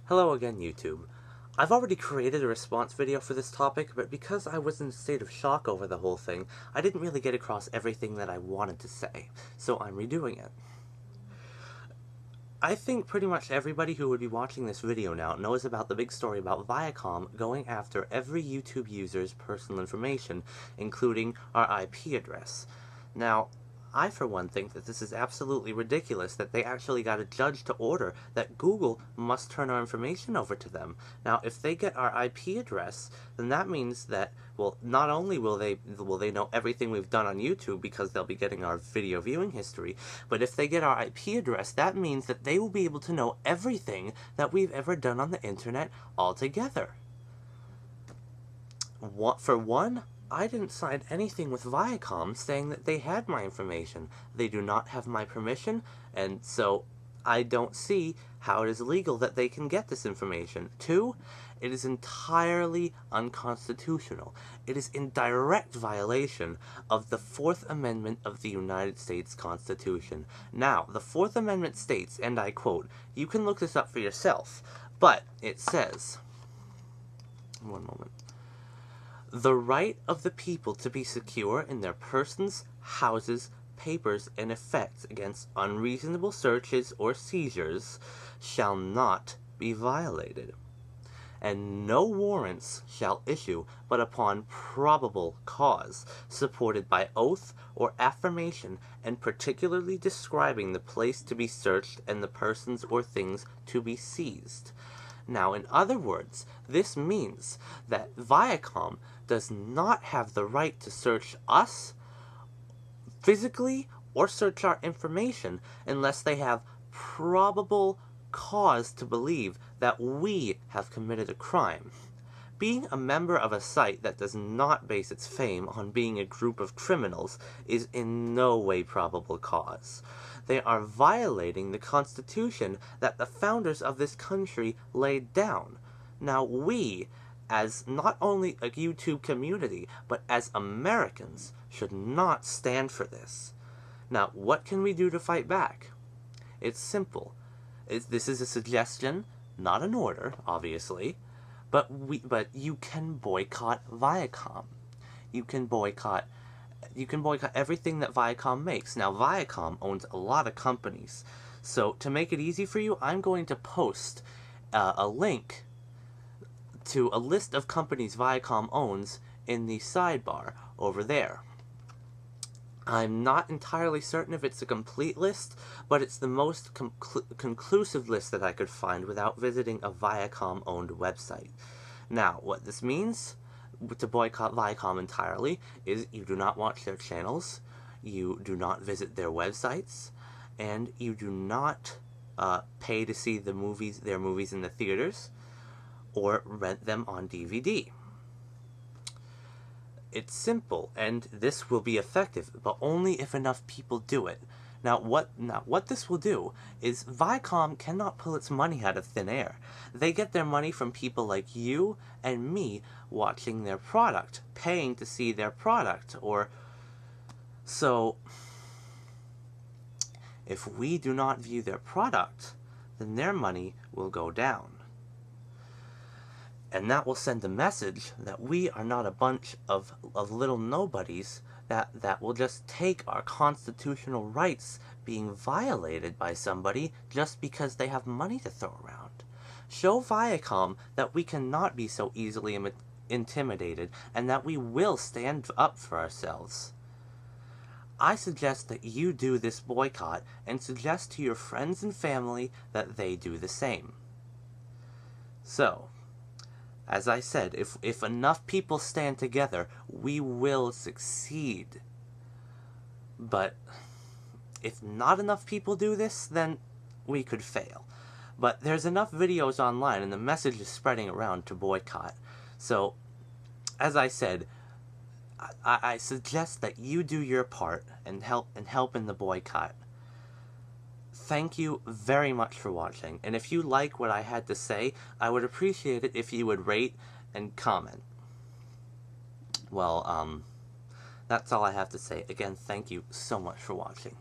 Hello again, YouTube. I've already created a response video for this topic, but because I was in a state of shock over the whole thing, I didn't really get across everything that I wanted to say, so I'm redoing it. I think pretty much everybody who would be watching this video now knows about the big story about Viacom going after every YouTube user's personal information, including our IP address. Now, I, for one, think that this is absolutely ridiculous that they actually got a judge to order that Google must turn our information over to them. Now, if they get our IP address, then that means that, well, not only will they know everything we've done on YouTube because they'll be getting our video viewing history, but if they get our IP address, that means that they will be able to know everything that we've ever done on the internet altogether. For one, I didn't sign anything with Viacom saying that they had my information. They do not have my permission, and so I don't see how it is legal that they can get this information. Two, it is entirely unconstitutional. It is in direct violation of the Fourth Amendment of the United States Constitution. Now, the Fourth Amendment states, and I quote, you can look this up for yourself, but it says, one moment, the right of the people to be secure in their persons, houses, papers, and effects against unreasonable searches or seizures shall not be violated, and no warrants shall issue but upon probable cause, supported by oath or affirmation, and particularly describing the place to be searched and the persons or things to be seized. Now, in other words, this means that Viacom does not have the right to search us physically or search our information unless they have probable cause to believe that we have committed a crime. Being a member of a site that does not base its fame on being a group of criminals is in no way probable cause. They are violating the Constitution that the founders of this country laid down. Now we, as not only a YouTube community, but as Americans, should not stand for this. Now, what can we do to fight back? It's simple. This is a suggestion, not an order, obviously. But you can boycott Viacom. You can boycott everything that Viacom makes. Now, Viacom owns a lot of companies. So, to make it easy for you, I'm going to post a link to a list of companies Viacom owns in the sidebar over there. I'm not entirely certain if it's a complete list, but it's the most conclusive list that I could find without visiting a Viacom-owned website. Now, what this means to boycott Viacom entirely is you do not watch their channels, you do not visit their websites, and you do not pay to see their movies in the theaters, or rent them on DVD. It's simple, and this will be effective, but only if enough people do it. Now what this will do is Viacom cannot pull its money out of thin air. They get their money from people like you and me watching their product, paying to see their product, so if we do not view their product, then their money will go down. And that will send a message that we are not a bunch of little nobodies that will just take our constitutional rights being violated by somebody just because they have money to throw around. Show Viacom that we cannot be so easily intimidated and that we will stand up for ourselves. I suggest that you do this boycott and suggest to your friends and family that they do the same. So, as I said, if enough people stand together, we will succeed. But if not enough people do this, then we could fail. But there's enough videos online and the message is spreading around to boycott. So, as I said, I suggest that you do your part and help in the boycott. Thank you very much for watching, and if you like what I had to say, I would appreciate it if you would rate and comment. Well, that's all I have to say. Again, thank you so much for watching.